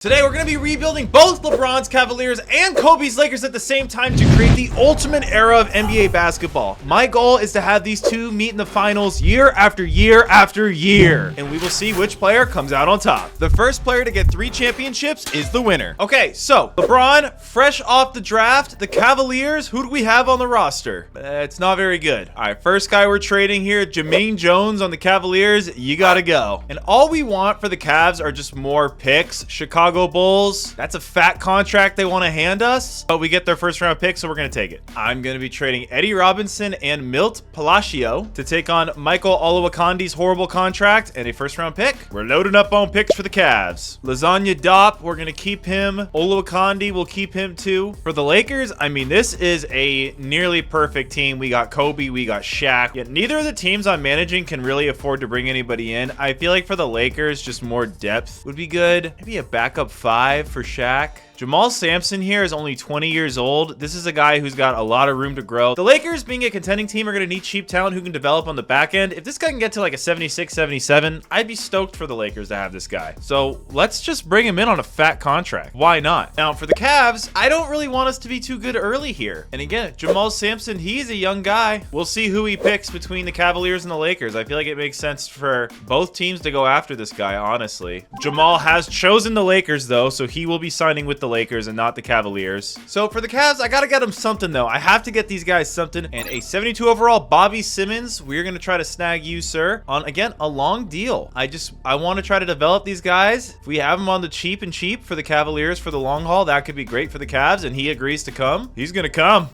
Today, we're going to be rebuilding both LeBron's Cavaliers and Kobe's Lakers at the same time to create the ultimate era of NBA basketball. My goal is to have these two meet in the finals year after year after year, and we will see which player comes out on top. The first player to get 3 championships is the winner. Okay, so LeBron, fresh off the draft, the Cavaliers, who do we have on the roster? It's not very good. All right, first guy we're trading here, Jermaine Jones on the Cavaliers. You got to go. And all we want for the Cavs are just more picks. Chicago Bulls, that's a fat contract they want to hand us, but we get their first round pick, so we're going to take it. I'm going to be trading Eddie Robinson and Milt Palacio to take on Michael Oluwakandi's horrible contract and a first round pick. We're loading up on picks for the Cavs. Lasagna Dop, we're going to keep him. Oluwakandi, we'll keep him too. For the Lakers, I mean, this is a nearly perfect team. We got Kobe, we got Shaq. Yet neither of the teams I'm managing can really afford to bring anybody in. I feel like for the Lakers, just more depth would be good. Maybe a backup 5 for Shaq. Jamal Sampson here is only 20 years old. This is a guy who's got a lot of room to grow. The Lakers, being a contending team, are going to need cheap talent who can develop on the back end. If this guy can get to like a 76, 77, I'd be stoked for the Lakers to have this guy. So let's just bring him in on a fat contract. Why not? Now, for the Cavs, I don't really want us to be too good early here. And again, Jamal Sampson, he's a young guy. We'll see who he picks between the Cavaliers and the Lakers. I feel like it makes sense for both teams to go after this guy, honestly. Jamal has chosen the Lakers, though, so he will be signing with the Lakers and not the Cavaliers. So for the Cavs, I gotta get them something though. I have to get these guys something. And a 72 overall Bobby Simmons, we're gonna try to snag you, sir, on again a long deal. I want to try to develop these guys. If we have them on the cheap for the Cavaliers for the long haul, that could be great for the Cavs, and he agrees to come. He's gonna come.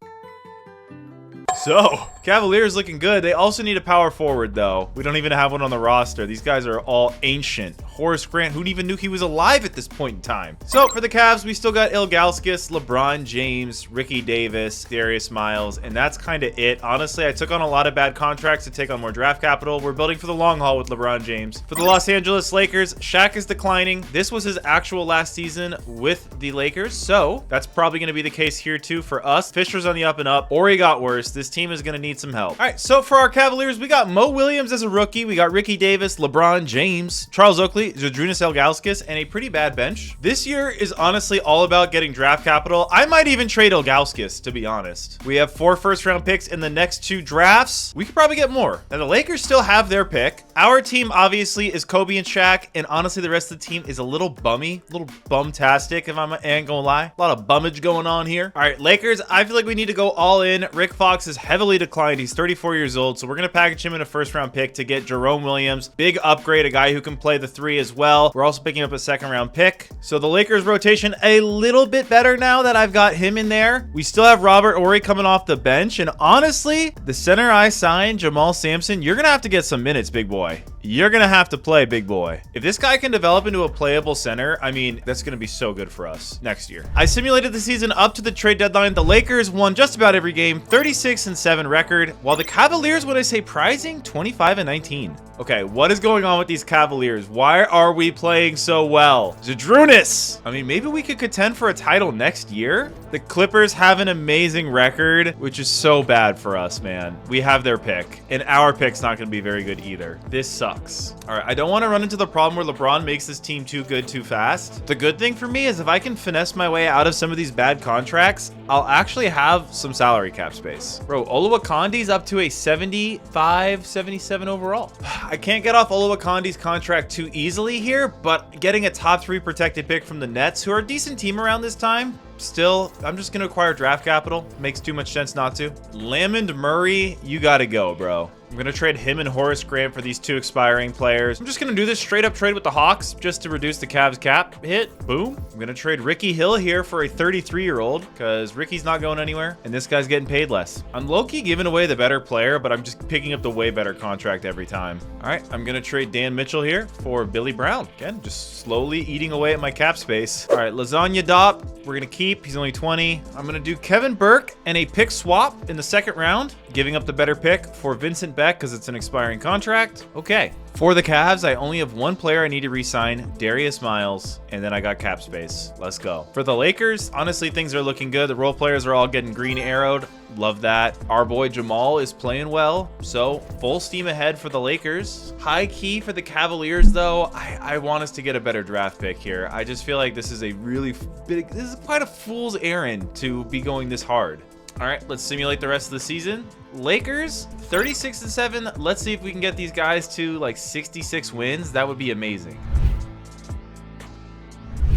So, Cavaliers looking good. They also need a power forward, though. We don't even have one on the roster. These guys are all ancient. Horace Grant, who even knew he was alive at this point in time. So, for the Cavs, we still got Ilgauskas, LeBron James, Ricky Davis, Darius Miles, and that's kind of it. Honestly, I took on a lot of bad contracts to take on more draft capital. We're building for the long haul with LeBron James. For the Los Angeles Lakers, Shaq is declining. This was his actual last season with the Lakers, so that's probably going to be the case here, too, for us. Fisher's on the up and up. Ori got worse. This team is going to need some help. All right, so for our Cavaliers, we got Mo Williams as a rookie. We got Ricky Davis, LeBron James, Charles Oakley, Zydrunas Ilgauskas, and a pretty bad bench. This year is honestly all about getting draft capital. I might even trade Ilgauskas, to be honest. We have 4 first-round picks in the next 2 drafts. We could probably get more. Now, the Lakers still have their pick. Our team, obviously, is Kobe and Shaq, and honestly, the rest of the team is a little bummy, a little bum-tastic, if I ain't gonna lie. A lot of bummage going on here. All right, Lakers, I feel like we need to go all in. Rick Fox is heavily declined. He's 34 years old, so we're going to package him in a first-round pick to get Jerome Williams. Big upgrade, a guy who can play the 3 as well. We're also picking up a second-round pick. So the Lakers rotation a little bit better now that I've got him in there. We still have Robert Horry coming off the bench, and honestly, the center I signed, Jamal Sampson, you're going to have to get some minutes, big boy. You're going to have to play, big boy. If this guy can develop into a playable center, I mean, that's going to be so good for us next year. I simulated the season up to the trade deadline. The Lakers won just about every game, 36-7 record, while the Cavaliers, when I say prizing, 25-19. Okay, what is going on with these Cavaliers? Why are we playing so well? Zydrunas! I mean, maybe we could contend for a title next year? The Clippers have an amazing record, which is so bad for us, man. We have their pick, and our pick's not going to be very good either. This sucks. All right, I don't want to run into the problem where LeBron makes this team too good too fast. The good thing for me is if I can finesse my way out of some of these bad contracts, I'll actually have some salary cap space. Bro, Oluwakandi's up to a 75, 77 overall. I can't get off Oluwakandi's contract too easily here, but getting a top 3 protected pick from the Nets, who are a decent team around this time, still, I'm just going to acquire draft capital. Makes too much sense not to. Lamond Murray, you got to go, bro. I'm going to trade him and Horace Grant for these 2 expiring players. I'm just going to do this straight up trade with the Hawks just to reduce the Cavs cap hit. Boom. I'm going to trade Ricky Hill here for a 33-year-old because Ricky's not going anywhere and this guy's getting paid less. I'm low-key giving away the better player, but I'm just picking up the way better contract every time. All right, I'm going to trade Dan Mitchell here for Billy Brown. Again, just slowly eating away at my cap space. All right, Lasagna Dop, we're going to keep. He's only 20. I'm going to do Kevin Burke and a pick swap in the 2nd round, giving up the better pick for Vincent Beck because it's an expiring contract. Okay, For the Cavs, I only have one player I need to re-sign, Darius Miles, and then I got cap space. Let's go. For the Lakers, honestly, things are looking good. The role players are all getting green arrowed. Love that. Our boy Jamal is playing well, so full steam ahead for the Lakers. High key for the Cavaliers, though. I want us to get a better draft pick here. I just feel like this is a really big, this is quite a fool's errand to be going this hard. All right, let's simulate the rest of the season. Lakers, 36-7. Let's see if we can get these guys to like 66 wins. That would be amazing.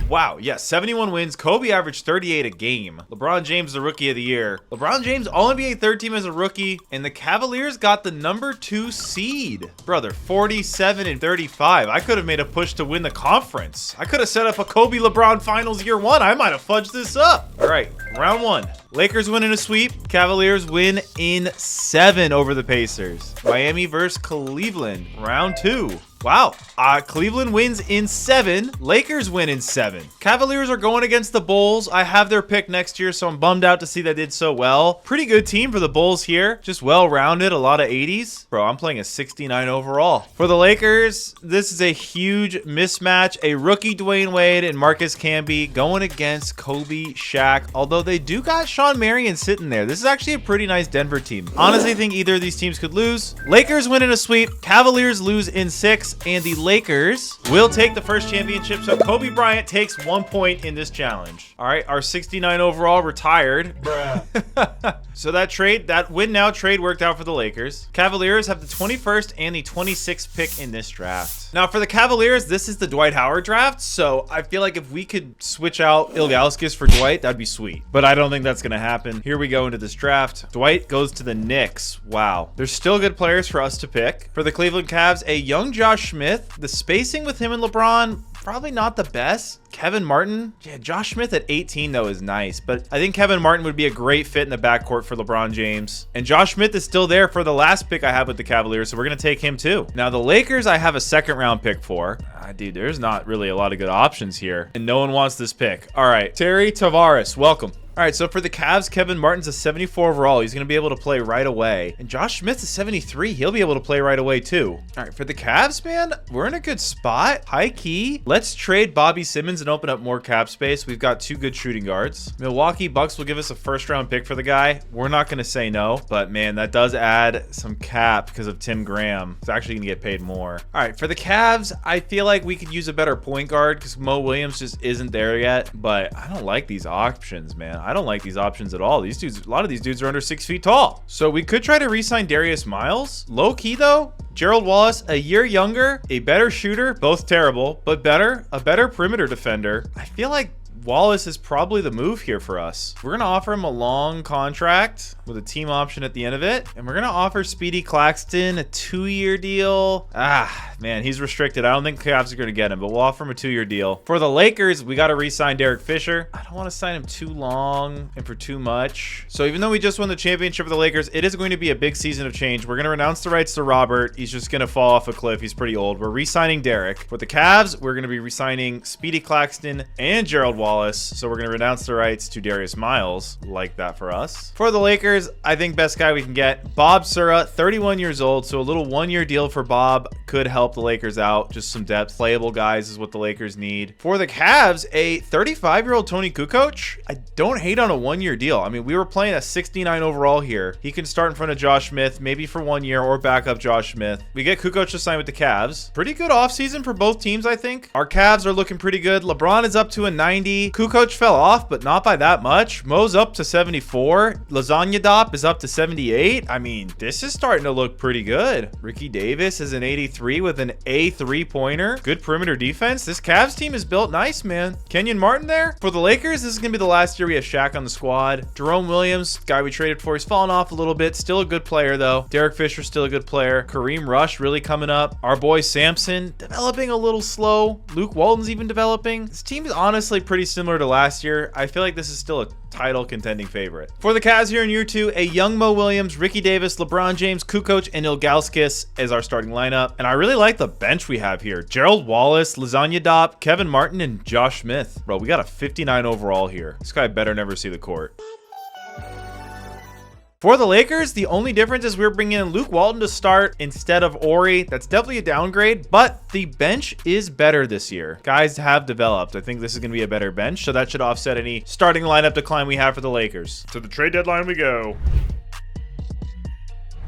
Wow, yes, 71 wins. Kobe averaged 38 a game. LeBron James, the rookie of the year. LeBron James, All-NBA third team as a rookie. And the Cavaliers got the #2 seed. Brother, 47-35. I could have made a push to win the conference. I could have set up a Kobe LeBron finals year 1. I might have fudged this up. All right, round 1. Lakers win in a sweep. Cavaliers win in 7 over the Pacers. Miami versus Cleveland. Round 2. Wow. Cleveland wins in 7. Lakers win in 7. Cavaliers are going against the Bulls. I have their pick next year, so I'm bummed out to see they did so well. Pretty good team for the Bulls here. Just well-rounded. A lot of 80s. Bro, I'm playing a 69 overall. For the Lakers, this is a huge mismatch. A rookie Dwayne Wade and Marcus Camby going against Kobe, Shaq. Although they do got Sean Marion sitting there. This is actually a pretty nice Denver team. Honestly, I think either of these teams could lose. Lakers win in a sweep. Cavaliers lose in 6. And the Lakers will take the first championship. So Kobe Bryant takes 1 point in this challenge. All right, our 69 overall retired. So that win now trade worked out for the Lakers. Cavaliers have the 21st and the 26th pick in this draft. Now for the Cavaliers, this is the Dwight Howard draft. So I feel like if we could switch out Ilgauskas for Dwight, that'd be sweet. But I don't think that's going to happen. Here we go into this draft. Dwight goes to the Knicks. Wow. There's still good players for us to pick. For the Cleveland Cavs, a young Josh Smith. The spacing with him and LeBron, probably not the best. Kevin Martin. Yeah, Josh Smith at 18, though, is nice. But I think Kevin Martin would be a great fit in the backcourt for LeBron James. And Josh Smith is still there for the last pick I have with the Cavaliers, so we're going to take him, too. Now, the Lakers, I have a second-round pick for. Dude, there's not really a lot of good options here. And no one wants this pick. All right, Terry Tavares, welcome. All right, so for the Cavs, Kevin Martin's a 74 overall. He's going to be able to play right away. And Josh Smith's a 73. He'll be able to play right away, too. All right, for the Cavs, man, we're in a good spot. High key. Let's trade Bobby Simmons and open up more cap space. We've got 2 good shooting guards. Milwaukee Bucks will give us a first-round pick for the guy. We're not going to say no. But, man, that does add some cap because of Tim Graham. He's actually going to get paid more. All right, for the Cavs, I feel like we could use a better point guard because Mo Williams just isn't there yet. But I don't like these options, man. I don't like these options at all. These dudes, a lot of these dudes are under 6 feet tall. So we could try to re-sign Darius Miles. Low key though, Gerald Wallace, a year younger, a better shooter, both terrible, but better, a better perimeter defender. I feel like Wallace is probably the move here for us. We're going to offer him a long contract with a team option at the end of it. And we're going to offer Speedy Claxton a 2-year deal. Man, he's restricted. I don't think the Cavs are going to get him, but we'll offer him a 2-year deal. For the Lakers, we got to re-sign Derek Fisher. I don't want to sign him too long and for too much. So even though we just won the championship for the Lakers, it is going to be a big season of change. We're going to renounce the rights to Robert. He's just going to fall off a cliff. He's pretty old. We're re-signing Derek. For the Cavs, we're going to be re-signing Speedy Claxton and Gerald Wallace. So we're going to renounce the rights to Darius Miles. Like that for us. For the Lakers, I think best guy we can get, Bob Sura, 31 years old. So a little 1-year deal for Bob could help the Lakers out. Just some depth. Playable guys is what the Lakers need. For the Cavs, a 35-year-old Tony Kukoc. I don't hate on a 1-year deal. I mean, we were playing a 69 overall here. He can start in front of Josh Smith, maybe for 1 year or back up Josh Smith. We get Kukoc to sign with the Cavs. Pretty good offseason for both teams, I think. Our Cavs are looking pretty good. LeBron is up to a 90. Kukoc fell off, but not by that much. Mo's up to 74. Lasagna Dop is up to 78. I mean, this is starting to look pretty good. Ricky Davis is an 83 with an A 3-pointer. Good perimeter defense. This Cavs team is built nice, man. Kenyon Martin there. For the Lakers, this is going to be the last year we have Shaq on the squad. Jerome Williams, guy we traded for, he's fallen off a little bit. Still a good player, though. Derek Fisher, still a good player. Kareem Rush really coming up. Our boy Sampson, developing a little slow. Luke Walton's even developing. This team is honestly pretty similar to last year. I feel like this is still a title contending favorite. For the Cavs here in year 2, a young Mo Williams, Ricky Davis, LeBron James, Kukoc, and Ilgauskas as our starting lineup. And I really like the bench we have here. Gerald Wallace, Lasagna Dop, Kevin Martin, and Josh Smith. Bro, we got a 59 overall here. This guy better never see the court. For the Lakers, the only difference is we're bringing in Luke Walton to start instead of Ori. That's definitely a downgrade, but the bench is better this year. Guys have developed. I think this is going to be a better bench, so that should offset any starting lineup decline we have for the Lakers. To the trade deadline we go.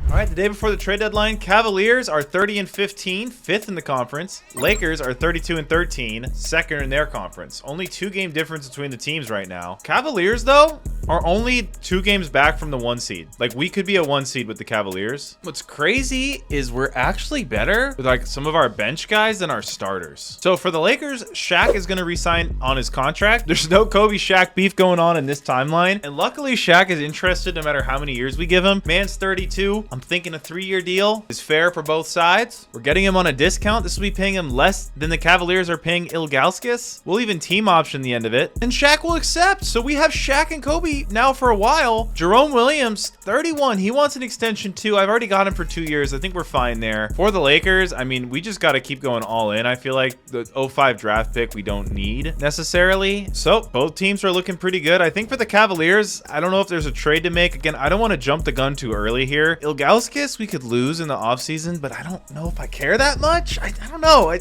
All right, the day before the trade deadline, Cavaliers are 30-15, fifth in the conference. Lakers are 32-13, second in their conference. Only 2-game difference between the teams right now. Cavaliers, though, are only 2 games back from the 1 seed. Like, we could be a 1 seed with the Cavaliers. What's crazy is we're actually better with like some of our bench guys than our starters. So for the Lakers, Shaq is going to re-sign on his contract. There's no Kobe Shaq beef going on in this timeline. And luckily, Shaq is interested no matter how many years we give him. Man's 32. I'm thinking a 3-year deal is fair for both sides. We're getting him on a discount. This will be paying him less than the Cavaliers are paying Ilgauskas. We'll even team option the end of it. And Shaq will accept. So we have Shaq and Kobe now for a while. Jerome Williams, 31. He wants an extension too. I've already got him for 2 years. I think we're fine there. For the Lakers, I mean, we just got to keep going all in. I feel like the 05 draft pick we don't need necessarily. So both teams are looking pretty good. I think for the Cavaliers, I don't know if there's a trade to make. Again, I don't want to jump the gun too early here. Ilgauskas we could lose in the offseason, but I don't know if I care that much. I don't know.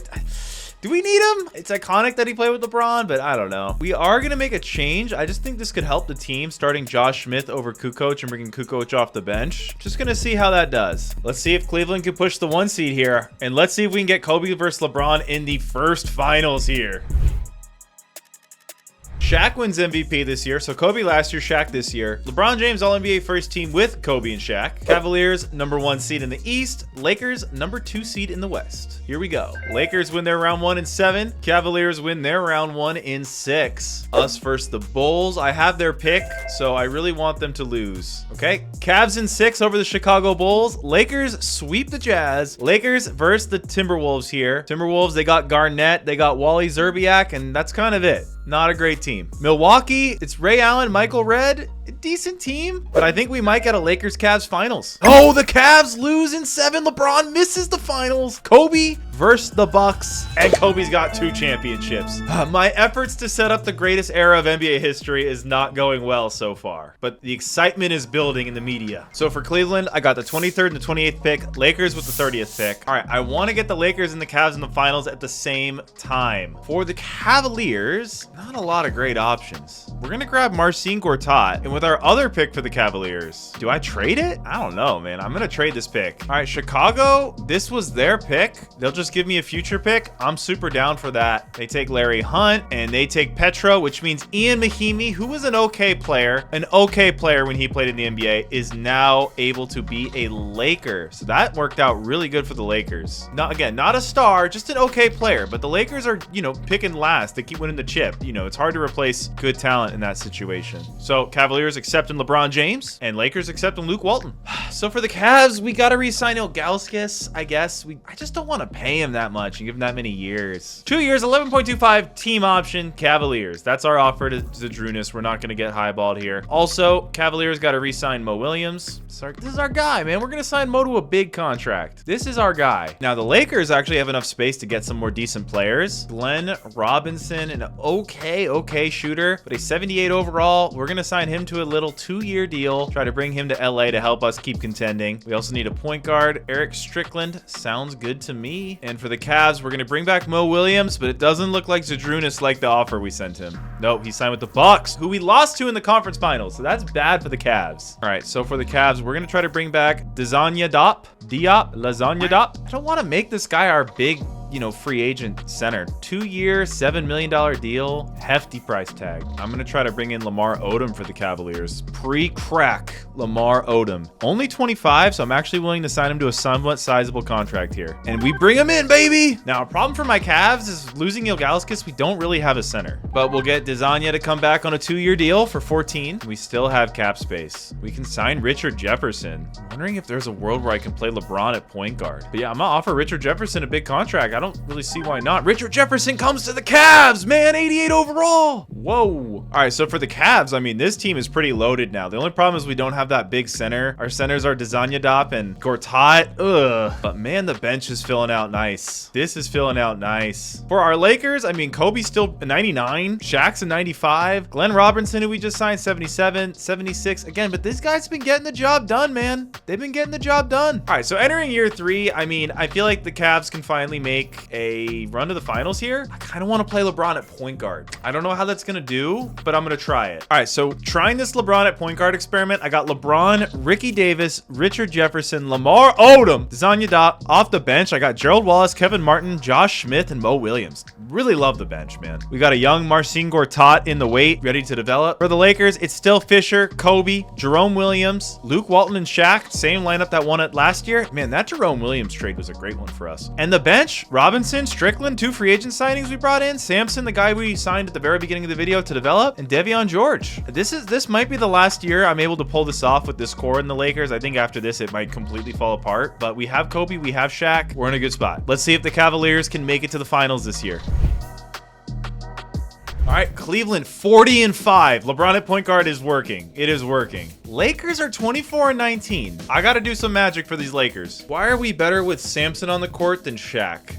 Do we need him? It's iconic that he played with LeBron, but I don't know. We are going to make a change. I just think this could help the team, starting Josh Smith over Kukoc and bringing Kukoc off the bench. Just going to see how that does. Let's see if Cleveland can push the 1 seed here. And let's see if we can get Kobe versus LeBron in the first finals here. Shaq wins MVP this year. So Kobe last year, Shaq this year. LeBron James All-NBA first team with Kobe and Shaq. Cavaliers #1 seed in the East. Lakers #2 seed in the West. Here we go. Lakers win their round 1 in 7. Cavaliers win their round 1 in 6. Us versus the Bulls. I have their pick, so I really want them to lose. Okay. Cavs in 6 over the Chicago Bulls. Lakers sweep the Jazz. Lakers versus the Timberwolves here. Timberwolves, they got Garnett. They got Wally Szczerbiak, and that's kind of it. Not a great team. Milwaukee, it's Ray Allen, Michael Redd. A decent team, but I think we might get a Lakers-Cavs finals. Oh, the Cavs lose in 7. LeBron misses the finals. Kobe versus the Bucks, and Kobe's got 2 championships. My efforts to set up the greatest era of NBA history is not going well so far, but the excitement is building in the media. So for Cleveland, I got the 23rd and the 28th pick, Lakers with the 30th pick. All right, I want to get the Lakers and the Cavs in the finals at the same time. For the Cavaliers, not a lot of great options. We're going to grab Marcin Gortat, and with our other pick for the Cavaliers, do I trade it? I don't know, man. I'm going to trade this pick. All right, Chicago, this was their pick. They'll just give me a future pick. I'm super down for that. They take Larry Hunt, and they take Petro, which means Ian Mahimi, who was an okay player when he played in the NBA, is now able to be a Laker. So that worked out really good for the Lakers. Not a star, just an okay player, but the Lakers are, picking last. They keep winning the chip. It's hard to replace good talent in that situation. So Cavaliers accepting LeBron James, and Lakers accepting Luke Walton. So for the Cavs, we got to re-sign Ilgauskas, I guess. I just don't want to pay him that much and give him that many years. 2 years, 11.25 team option, Cavaliers. That's our offer to Zadrunas. We're not going to get highballed here. Also, Cavaliers got to re-sign Mo Williams. This is our guy, man. We're going to sign Mo to a big contract. This is our guy. Now, the Lakers actually have enough space to get some more decent players. Glenn Robinson, an okay shooter, but a 78 overall. We're going to sign him to a little 2-year deal. Try to bring him to LA to help us keep contending. We also need a point guard. Eric Strickland sounds good to me. And for the Cavs, we're going to bring back Mo Williams, but it doesn't look like Zadrunas liked the offer we sent him. Nope, he signed with the Bucks, who we lost to in the conference finals. So that's bad for the Cavs. All right, so for the Cavs, we're going to try to bring back Lasagna Diop. I don't want to make this guy our big free agent center. 2-year, $7 million deal. Hefty price tag. I'm going to try to bring in Lamar Odom for the Cavaliers. Pre-crack Lamar Odom. Only 25, so I'm actually willing to sign him to a somewhat sizable contract here. And we bring him in, baby! Now, a problem for my Cavs is losing Ilgauskas. We don't really have a center. But we'll get Desanya to come back on a 2-year deal for 14. We still have cap space. We can sign Richard Jefferson. I'm wondering if there's a world where I can play LeBron at point guard. But yeah, I'm going to offer Richard Jefferson a big contract. I don't really see why not. Richard Jefferson comes to the Cavs, man. 88 overall. Whoa. All right, so for the Cavs, I mean, this team is pretty loaded now. The only problem is we don't have that big center. Our centers are Dezanyadop and Gortat. Ugh. But man, the bench is filling out nice. This is filling out nice. For our Lakers, I mean, Kobe's still a 99. Shaq's a 95. Glenn Robinson, who we just signed, 77, 76. Again, but this guy's been getting the job done, man. They've been getting the job done. All right, so entering year 3, I mean, I feel like the Cavs can finally make a run to the finals here. I kind of want to play LeBron at point guard. I don't know how that's going to do, but I'm going to try it. All right, so trying this LeBron at point guard experiment, I got LeBron, Ricky Davis, Richard Jefferson, Lamar Odom, Dezanyadop. Off the bench, I got Gerald Wallace, Kevin Martin, Josh Smith, and Mo Williams. Really love the bench, man. We got a young Marcin Gortat in the weight, ready to develop. For the Lakers, it's still Fisher, Kobe, Jerome Williams, Luke Walton, and Shaq. Same lineup that won it last year. Man, that Jerome Williams trade was a great one for us. And the bench, Robinson, Strickland, 2 free agent signings we brought in, Sampson, the guy we signed at the very beginning of the video to develop, and Devion George. This might be the last year I'm able to pull this off with this core in the Lakers. I think after this, it might completely fall apart, but we have Kobe, we have Shaq. We're in a good spot. Let's see if the Cavaliers can make it to the finals this year. All right, Cleveland 40-5. LeBron at point guard is working. It is working. Lakers are 24-19. I got to do some magic for these Lakers. Why are we better with Sampson on the court than Shaq?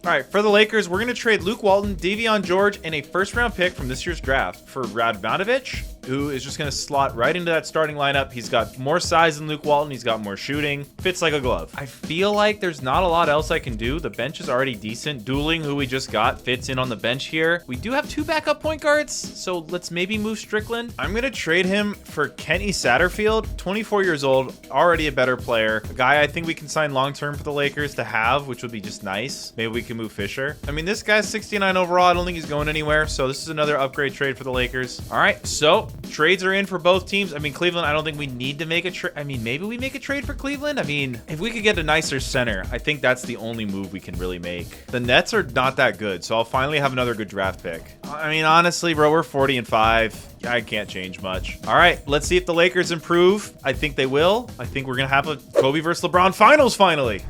All right, for the Lakers, we're going to trade Luke Walton, Devion George, and a first-round pick from this year's draft for Radmanovic, who is just going to slot right into that starting lineup. He's got more size than Luke Walton. He's got more shooting. Fits like a glove. I feel like there's not a lot else I can do. The bench is already decent. Dueling, who we just got, fits in on the bench here. We do have 2 backup point guards, so let's maybe move Strickland. I'm going to trade him for Kenny Satterfield, 24 years old, already a better player. A guy I think we can sign long-term for the Lakers to have, which would be just nice. Maybe we can move Fisher. I mean, this guy's 69 overall. I don't think he's going anywhere, so this is another upgrade trade for the Lakers. All right, so trades are in for both teams. I mean, Cleveland, I don't think we need to make a trade. I mean, maybe we make a trade for Cleveland. I mean, if we could get a nicer center, I think that's the only move we can really make. The Nets are not that good, so I'll finally have another good draft pick. I mean, honestly, bro, we're 40-5. I can't change much. All right, let's see if the Lakers improve. I think they will. I think we're going to have a Kobe versus LeBron finals finally.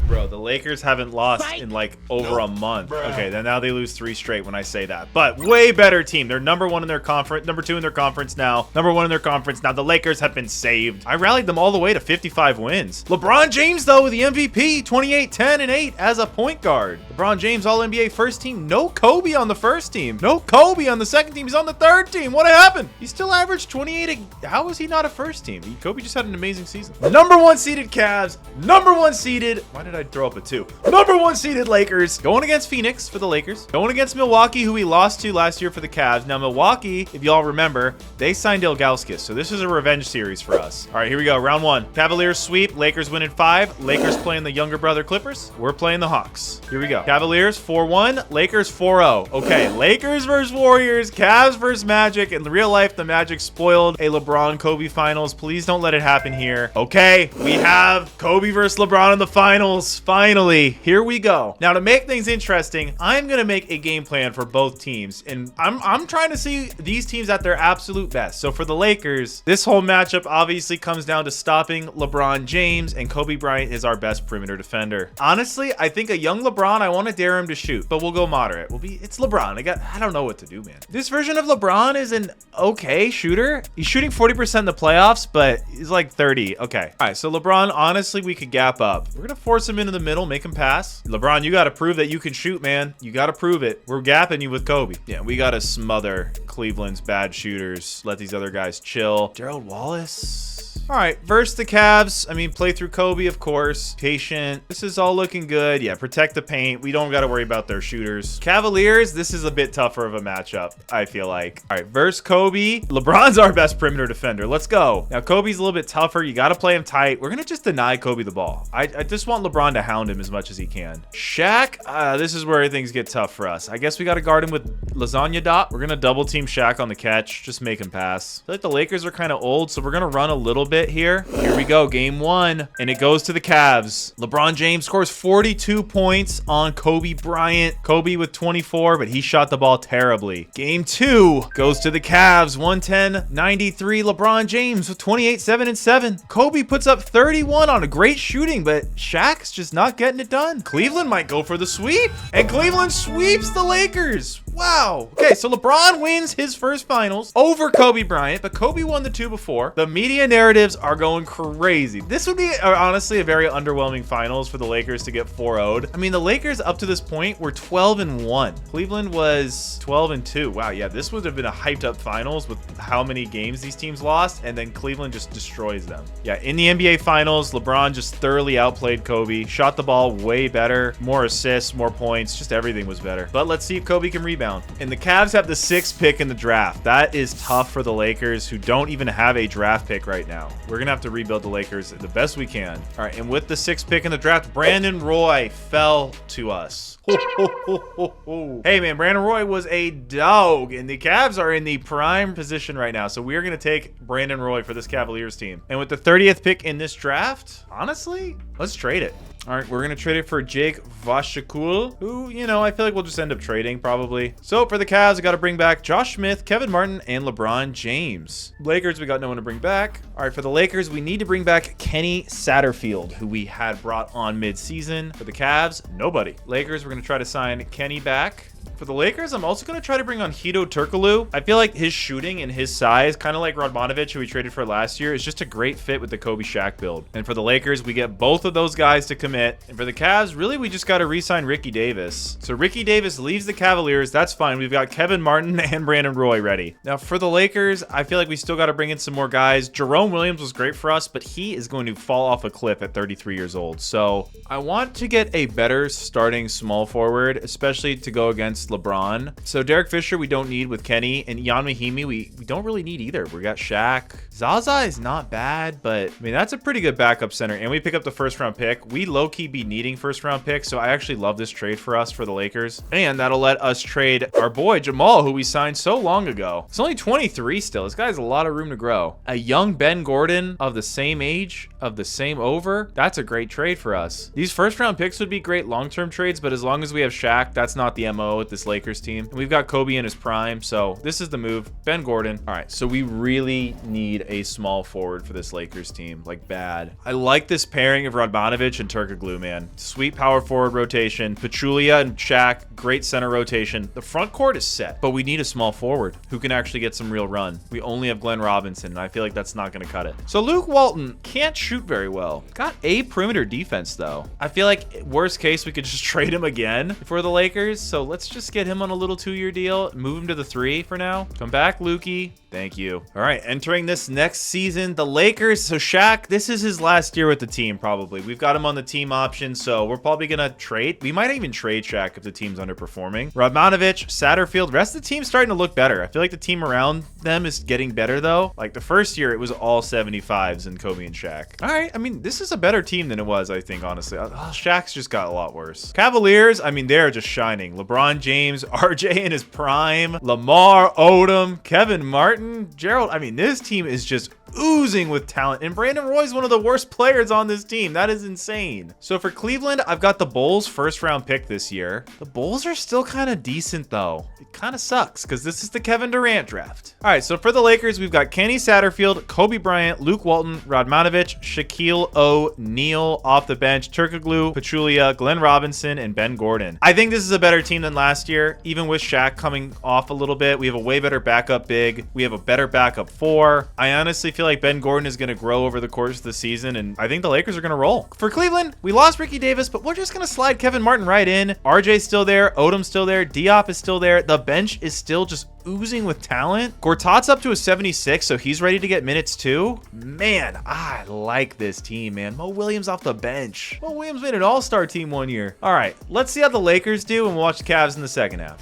Bro, the Lakers haven't lost in like over a month. Okay, then now they lose 3 straight when I say that. But way better team. They're number 1 in their conference, number 2 in their conference now, number 1 in their conference now. The Lakers have been saved. I rallied them all the way to 55 wins. LeBron James, though, the MVP, 28, 10, and 8 as a point guard. LeBron James, All-NBA first team. No Kobe on the first team. No Kobe on the second team. He's on the third team. What happened? He still averaged 28. How is he not a first team? Kobe just had an amazing season. Number 1 seeded Cavs. Number 1 seeded. Why did I throw up a 2? Number 1 seeded Lakers. Going against Phoenix for the Lakers. Going against Milwaukee, who we lost to last year for the Cavs. Now, Milwaukee, if y'all remember, they signed Ilgauskas, so this is a revenge series for us. All right, here we go. Round 1. Cavaliers sweep. Lakers win in 5. Lakers playing the younger brother Clippers. We're playing the Hawks. Here we go. Cavaliers 4-1. Lakers 4-0. Okay, Lakers versus Warriors. Cavs versus Magic. In real life, the Magic spoiled a LeBron Kobe finals. Please don't let it happen here. Okay, we have Kobe versus LeBron in the finals. Finally, here we go. Now, to make things interesting, I'm gonna make a game plan for both teams, and I'm trying to see these teams at their absolute best. So for the Lakers, this whole matchup obviously comes down to stopping LeBron James, and Kobe Bryant is our best perimeter defender. Honestly, I think a young LeBron, I want to dare him to shoot, but we'll go moderate. It's LeBron. I don't know what to do, man. This version of LeBron is an okay shooter. He's shooting 40% in the playoffs, but he's like 30. Okay. All right, so LeBron, honestly, we could gap up. We're gonna force him into the middle, make him pass. LeBron, you got to prove that you can shoot, man. You got to prove it. We're gapping you with Kobe. Yeah, we got to smother Cleveland's bad shooters. Let these other guys chill. Gerald Wallace. All right, versus the Cavs. I mean, play through Kobe, of course. Patient. This is all looking good. Yeah, protect the paint. We don't got to worry about their shooters. Cavaliers, this is a bit tougher of a matchup, I feel like. All right, versus Kobe. LeBron's our best perimeter defender. Let's go. Now, Kobe's a little bit tougher. You got to play him tight. We're going to just deny Kobe the ball. I just want LeBron to hound him as much as he can. Shaq, this is where things get tough for us. I guess we got to guard him with Dezanyadop. We're going to double team Shaq on the catch. Just make him pass. I feel like the Lakers are kind of old, so we're going to run a little bit here. Here we go, game 1, and it goes to the Cavs. LeBron James scores 42 points on Kobe Bryant. Kobe with 24, but he shot the ball terribly. Game 2 goes to the Cavs. 110-93. LeBron James with 28, 7, and 7. Kobe puts up 31 on a great shooting, but Shaq's just not getting it done. Cleveland might go for the sweep, and Cleveland sweeps the Lakers. Wow. Okay, so LeBron wins his first finals over Kobe Bryant, but Kobe won the 2 before. The media narratives are going crazy. This would be honestly a very underwhelming finals for the Lakers to get 4-0'd. I mean, the Lakers up to this point were 12-1. Cleveland was 12-2. Wow, yeah, this would have been a hyped up finals with how many games these teams lost, and then Cleveland just destroys them. Yeah, in the NBA finals, LeBron just thoroughly outplayed Kobe, shot the ball way better, more assists, more points, just everything was better. But let's see if Kobe can rebound. And the Cavs have the 6th pick in the draft. That is tough for the Lakers, who don't even have a draft pick right now. We're gonna have to rebuild the Lakers the best we can. All right, and with the 6th pick in the draft, Brandon Roy fell to us. Hey man, Brandon Roy was a dog, and the Cavs are in the prime position right now, so we are going to take Brandon Roy for this Cavaliers team. And with the 30th pick in this draft, honestly, let's trade it. All right, we're going to trade it for Jake Vashakul, who, you know, I feel like we'll just end up trading probably. So for the Cavs, I got to bring back Josh Smith, Kevin Martin, and LeBron James. Lakers, we got no one to bring back. All right, for the Lakers, we need to bring back Kenny Satterfield, who we had brought on mid-season. For the Cavs, nobody. Lakers, we're going to try to sign Kenny back. For the Lakers, I'm also going to try to bring on Hedo Turkoglu. I feel like his shooting and his size, kind of like Radmanovic, who we traded for last year, is just a great fit with the Kobe Shaq build. And for the Lakers, we get both of those guys to commit. And for the Cavs, really, we just got to re-sign Ricky Davis. So Ricky Davis leaves the Cavaliers. That's fine. We've got Kevin Martin and Brandon Roy ready. Now, for the Lakers, I feel like we still got to bring in some more guys. Jerome Williams was great for us, but he is going to fall off a cliff at 33 years old. So I want to get a better starting small forward, especially to go against LeBron. So Derek Fisher, we don't need with Kenny, and Ian Mahimi, we don't really need either. We got Shaq. Zaza is not bad, but I mean, that's a pretty good backup center. And we pick up the 1st round pick. We low-key be needing 1st round picks, so I actually love this trade for us for the Lakers. And that'll let us trade our boy Jamal, who we signed so long ago. It's only 23 still. This guy has a lot of room to grow. A young Ben Gordon of the same age, of the same over. That's a great trade for us. These 1st round picks would be great long-term trades, but as long as we have Shaq, that's not the MO with this Lakers team. And we've got Kobe in his prime, so this is the move. Ben Gordon. All right, so we really need a small forward for this Lakers team, like bad. I like this pairing of Radmanovic and Turkoglu, man. Sweet power forward rotation. Pachulia and Shaq, great center rotation. The front court is set, but we need a small forward who can actually get some real run. We only have Glenn Robinson, and I feel like that's not going to cut it. So Luke Walton can't shoot very well. Got a perimeter defense, though. I feel like worst case, we could just trade him again for the Lakers. So let's just get him on a little 2-year deal, move him to the 3 for now. Come back, Lukey. Thank you. All right, entering this next season, the Lakers. So Shaq, this is his last year with the team, probably. We've got him on the team option, so we're probably going to trade. We might even trade Shaq if the team's underperforming. Radmanovic, Satterfield, rest of the team's starting to look better. I feel like the team around them is getting better, though. Like the first year, it was all 75s in Kobe and Shaq. All right, I mean, this is a better team than it was, I think, honestly. Shaq's just got a lot worse. Cavaliers, I mean, they're just shining. LeBron James, RJ in his prime, Lamar Odom, Kevin Martin, Gerald. I mean, this team is just oozing with talent, and Brandon Roy is one of the worst players on this team. That is insane. So for Cleveland, I've got the Bulls 1st round pick this year. The Bulls are still kind of decent, though. It kind of sucks because this is the Kevin Durant draft. All right, so for the Lakers, we've got Kenny Satterfield, Kobe Bryant, Luke Walton, Radmanovic, Shaquille O'Neal off the bench, Turkoglu, Pachulia, Glenn Robinson, and Ben Gordon. I think this is a better team than last year, even with Shaq coming off a little bit. We have a way better backup big. We have a better backup 4. I honestly feel like Ben Gordon is going to grow over the course of the season, and I think the Lakers are going to roll. For Cleveland, we lost Ricky Davis, but we're just going to slide Kevin Martin right in. RJ's still there. Odom's still there. Diop is still there. The bench is still just oozing with talent. Gortat's up to a 76, so he's ready to get minutes too. Man, I like this team, man. Mo Williams off the bench. Mo Williams made an all-star team one year. All right, let's see how the Lakers do, and we'll watch the Cavs in the second half.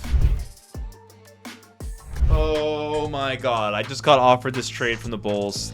Oh my God, I just got offered this trade from the Bulls.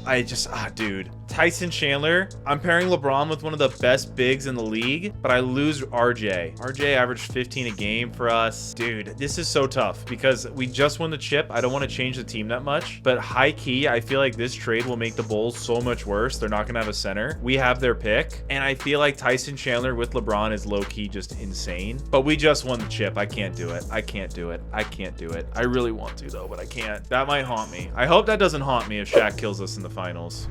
Dude. Tyson Chandler, I'm pairing LeBron with one of the best bigs in the league, but I lose RJ. RJ averaged 15 a game for us. Dude, this is so tough because we just won the chip. I don't want to change the team that much, but high key, I feel like this trade will make the Bulls so much worse. They're not going to have a center. We have their pick, and I feel like Tyson Chandler with LeBron is low-key just insane, but we just won the chip. I can't do it. I can't do it. I can't do it. I really want to, though, but I can't. That might haunt me. I hope that doesn't haunt me if Shaq kills us in the finals.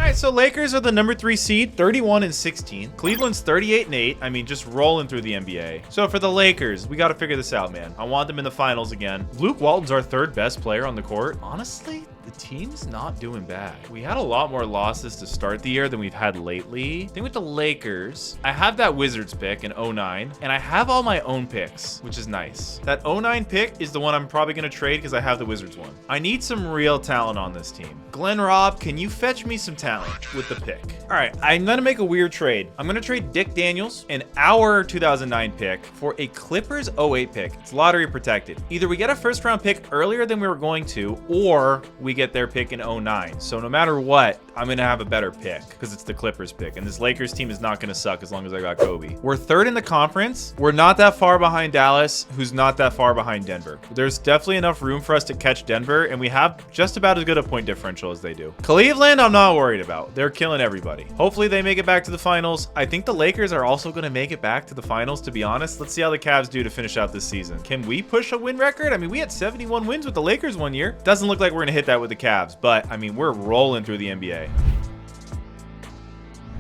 right, so Lakers are the number 3 seed, 31-16. Cleveland's 38-8. I mean, just rolling through the NBA. So for the Lakers, we got to figure this out, man. I want them in the finals again. Luke Walton's our 3rd best player on the court. Honestly, the team's not doing bad. We had a lot more losses to start the year than we've had lately. I think with the Lakers, I have that Wizards pick in 09, and I have all my own picks, which is nice. That 09 pick is the one I'm probably going to trade because I have the Wizards one. I need some real talent on this team. Glenn Robb, can you fetch me some talent with the pick? All right, I'm going to make a weird trade. I'm going to trade Dick Daniels and our 2009 pick for a Clippers 08 pick. It's lottery protected. Either we get a 1st round pick earlier than we were going to, or we get their pick in 09. So no matter what, I'm going to have a better pick because it's the Clippers pick. And this Lakers team is not going to suck as long as I got Kobe. We're 3rd in the conference. We're not that far behind Dallas, who's not that far behind Denver. There's definitely enough room for us to catch Denver, and we have just about as good a point differential as they do. Cleveland, I'm not worried about. They're killing everybody. Hopefully they make it back to the finals. I think the Lakers are also going to make it back to the finals, to be honest. Let's see how the Cavs do to finish out this season. Can we push a win record? I mean, we had 71 wins with the Lakers one year. Doesn't look like we're going to hit that with the Cavs, but I mean, we're rolling through the NBA.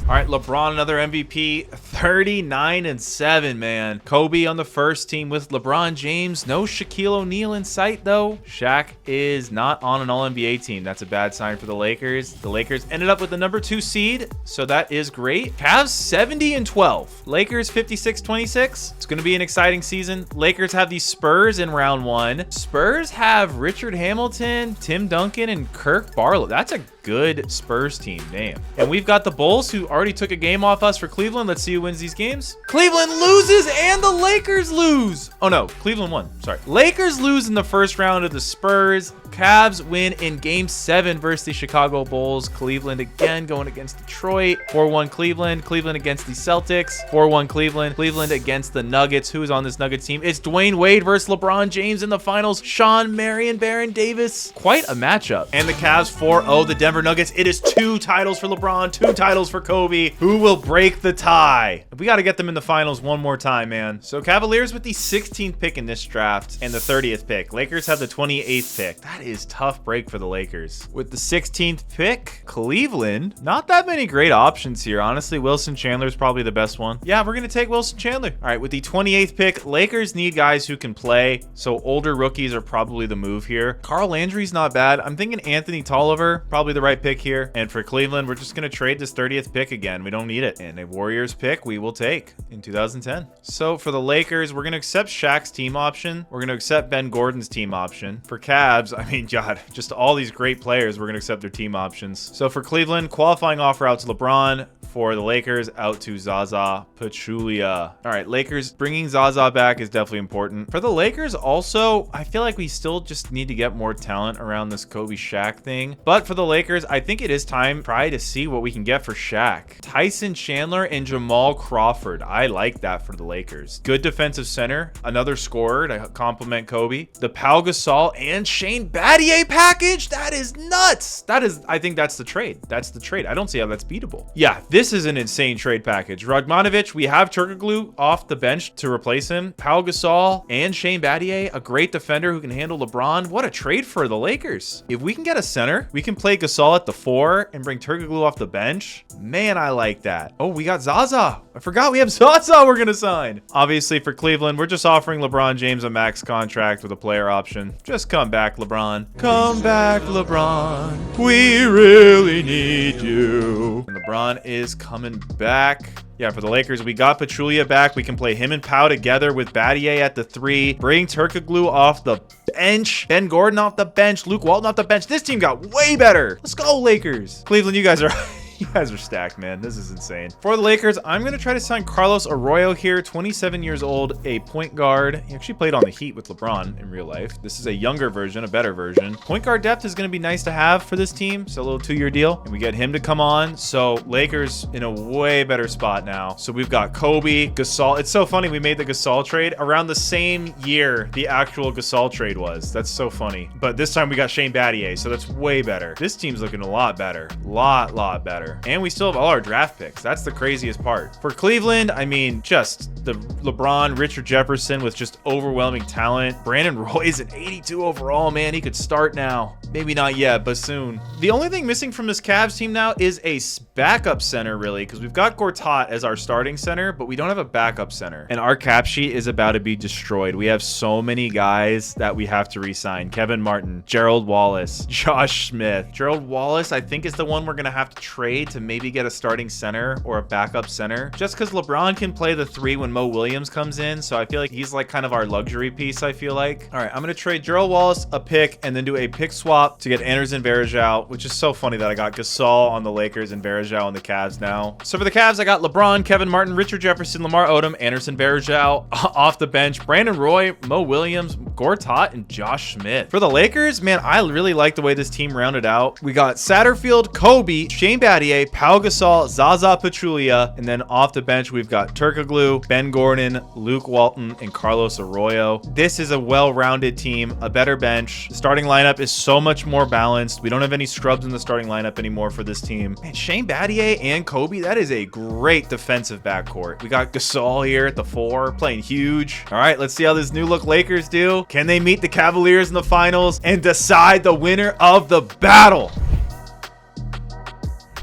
All right, LeBron, another MVP, 39-7, man. Kobe on the first team with LeBron James. No Shaquille O'Neal in sight, though. Shaq is not on an All-NBA team. That's a bad sign for the Lakers. The Lakers ended up with the number 2 seed, so that is great. Cavs 70-12. Lakers 56-26. It's going to be an exciting season. Lakers have the Spurs in round 1. Spurs have Richard Hamilton, Tim Duncan, and Kirk Barlow. That's a good Spurs team, damn. And we've got the Bulls, who already took a game off us for Cleveland. Let's see who wins these games. Cleveland loses and the Lakers lose. Oh no, Cleveland won. Sorry. Lakers lose in the 1st round of the Spurs. Cavs win in game 7 versus the Chicago Bulls. Cleveland again going against Detroit. 4-1 Cleveland. Cleveland against the Celtics. 4-1 Cleveland. Cleveland against the Nuggets. Who's on this Nuggets team? It's Dwayne Wade versus LeBron James in the finals. Sean Marion, Baron Davis. Quite a matchup. And the Cavs 4-0 the Denver Nuggets. It is 2 titles for LeBron, 2 titles for Kobe. Who will break the tie? We got to get them in the finals one more time, man. So Cavaliers with the 16th pick in this draft and the 30th pick. Lakers have the 28th pick. That is tough break for the Lakers. With the 16th pick, Cleveland, not that many great options here. Honestly, Wilson Chandler is probably the best one. Yeah, we're going to take Wilson Chandler. All right, with the 28th pick, Lakers need guys who can play. So older rookies are probably the move here. Carl Landry's not bad. I'm thinking Anthony Tolliver, probably the right pick here. And for Cleveland, we're just going to trade this 30th pick again. We don't need it. And a Warriors pick we will take in 2010. So for the Lakers, we're going to accept Shaq's team option. We're going to accept Ben Gordon's team option. For Cavs, I mean, God, just all these great players, we're going to accept their team options. So for Cleveland, qualifying offer out to LeBron. For the Lakers, out to Zaza Pachulia. All right, Lakers bringing Zaza back is definitely important. For the Lakers also, I feel like we still just need to get more talent around this Kobe Shaq thing. But for the Lakers, I think it is time to try to see what we can get for Shaq. Tyson Chandler and Jamal Crawford. I like that for the Lakers. Good defensive center, another scorer to complement Kobe. The Pau Gasol and Shane Battier package. That is nuts. I think that's the trade. That's the trade. I don't see how that's beatable. Yeah, this is an insane trade package. Radmanovic, we have Turkoglu off the bench to replace him. Pau Gasol and Shane Battier, a great defender who can handle LeBron. What a trade for the Lakers. If we can get a center, we can play Gasol at the 4 and bring Turkoglu off the bench. Man, I like that. Oh, we got Zaza. I forgot we have Zaza we're going to sign. Obviously, for Cleveland, we're just offering LeBron James a max contract with a player option. Just come back, LeBron. Come back, LeBron. We really need you. And LeBron is coming back. Yeah, for the Lakers, we got Pachulia back. We can play him and Pau together with Battier at the 3. Bring Turkoglu off the bench. Ben Gordon off the bench. Luke Walton off the bench. This team got way better. Let's go, Lakers. Cleveland, you guys are... You guys are stacked, man. This is insane. For the Lakers, I'm going to try to sign Carlos Arroyo here, 27 years old, a point guard. He actually played on the Heat with LeBron in real life. This is a younger version, a better version. Point guard depth is going to be nice to have for this team. So a little 2-year deal. And we get him to come on. So Lakers in a way better spot now. So we've got Kobe, Gasol. It's so funny we made the Gasol trade around the same year the actual Gasol trade was. That's so funny. But this time we got Shane Battier, so that's way better. This team's looking a lot better. Lot better. roster. And we still have all our draft picks. That's the craziest part. For Cleveland, I mean, just the LeBron, Richard Jefferson with just overwhelming talent. Brandon Roy's an 82 overall, man. He could start now. Maybe not yet, but soon. The only thing missing from this Cavs team now is a backup center, really, because we've got Gortat as our starting center, but we don't have a backup center. And our cap sheet is about to be destroyed. We have so many guys that we have to re-sign. Kevin Martin, Gerald Wallace, Josh Smith. Gerald Wallace, I think, is the one we're going to have to trade to maybe get a starting center or a backup center, just because LeBron can play the 3 when Mo Williams comes in. So I feel like he's like kind of our luxury piece, I feel like. All right, I'm going to trade Gerald Wallace a pick and then do a pick swap to get Anderson Varejao, which is so funny that I got Gasol on the Lakers and Varejao on the Cavs now. So for the Cavs, I got LeBron, Kevin Martin, Richard Jefferson, Lamar Odom, Anderson Varejao off the bench, Brandon Roy, Mo Williams, Gortat, and Josh Smith. For the Lakers, man, I really like the way this team rounded out. We got Satterfield, Kobe, Shane Battier, Pau Gasol, Zaza Pachulia, and then off the bench, we've got Turkoglu, Ben Gordon, Luke Walton, and Carlos Arroyo. This is a well-rounded team, a better bench. The starting lineup is so much more balanced. We don't have any scrubs in the starting lineup anymore for this team. Man, Shane Battier and Kobe, that is a great defensive backcourt. We got Gasol here at the 4, playing huge. All right, let's see how this new look Lakers do. Can they meet the Cavaliers in the finals and decide the winner of the battle?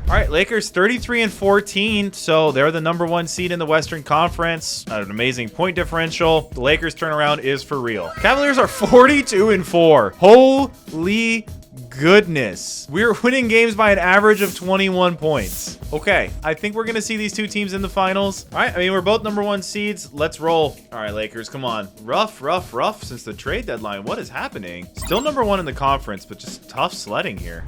All right, Lakers 33-14, so they're the #1 seed in the Western Conference. An amazing point differential. The Lakers turnaround is for real. Cavaliers are 42-4. Holy goodness. We're winning games by an average of 21 points. Okay, I think we're going to see these two teams in the finals. All right, I mean, we're both #1 seeds. Let's roll. All right, Lakers, come on. Rough since the trade deadline. What is happening? Still #1 in the conference, but just tough sledding here.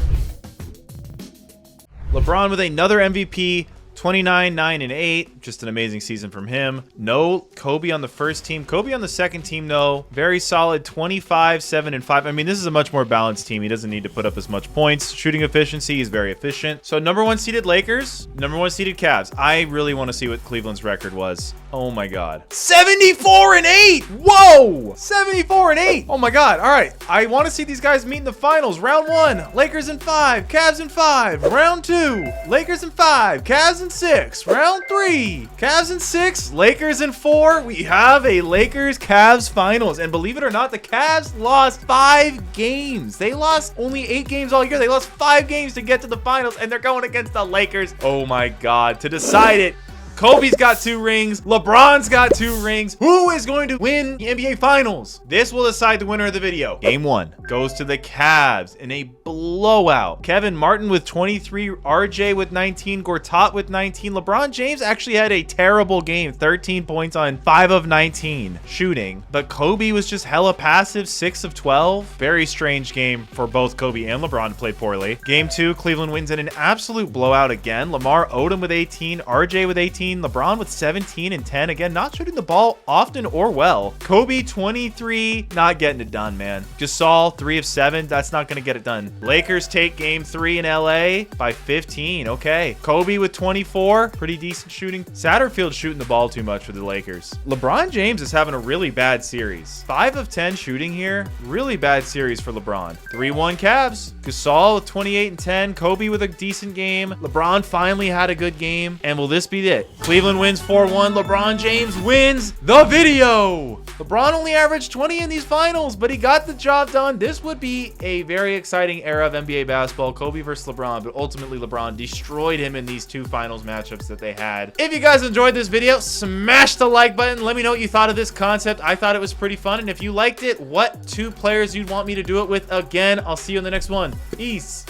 LeBron with another MVP, 29, 9, and 8. Just an amazing season from him. No Kobe on the first team. Kobe on the second team, though. Very solid, 25, 7, and 5. I mean, this is a much more balanced team. He doesn't need to put up as much points. Shooting efficiency is very efficient. So #1 seeded Lakers, #1 seeded Cavs. I really want to see what Cleveland's record was. Oh my God. 74-8. Whoa. 74-8. Oh my God. All right. I want to see these guys meet in the finals. Round 1, Lakers in 5, Cavs in 5. Round 2, Lakers in 5, Cavs in 6. Round 3, Cavs in 6, Lakers in 4. We have a Lakers-Cavs finals. And believe it or not, the Cavs lost 5 games. They lost only 8 games all year. They lost 5 games to get to the finals, and they're going against the Lakers. Oh my God. To decide it, Kobe's got 2 rings. LeBron's got 2 rings. Who is going to win the NBA Finals? This will decide the winner of the video. Game 1 goes to the Cavs in a blowout. Kevin Martin with 23, RJ with 19, Gortat with 19. LeBron James actually had a terrible game. 13 points on 5 of 19 shooting. But Kobe was just hella passive, 6 of 12. Very strange game for both Kobe and LeBron to play poorly. Game 2, Cleveland wins in an absolute blowout again. Lamar Odom with 18, RJ with 18. LeBron with 17 and 10. Again, not shooting the ball often or well. Kobe 23, not getting it done, man. Gasol 3 of 7. That's not going to get it done. Lakers take game 3 in LA by 15. Okay. Kobe with 24. Pretty decent shooting. Satterfield shooting the ball too much for the Lakers. LeBron James is having a really bad series. 5 of 10 shooting here. Really bad series for LeBron. 3-1 Cavs. Gasol with 28 and 10. Kobe with a decent game. LeBron finally had a good game. And will this be it? Cleveland wins 4-1. LeBron James wins the video. LeBron only averaged 20 in these finals, but he got the job done. This would be a very exciting era of NBA basketball. Kobe versus LeBron, but ultimately LeBron destroyed him in these 2 finals matchups that they had. If you guys enjoyed this video, smash the like button. Let me know what you thought of this concept. I thought it was pretty fun. And if you liked it, what 2 players you'd want me to do it with again. I'll see you in the next one. Peace.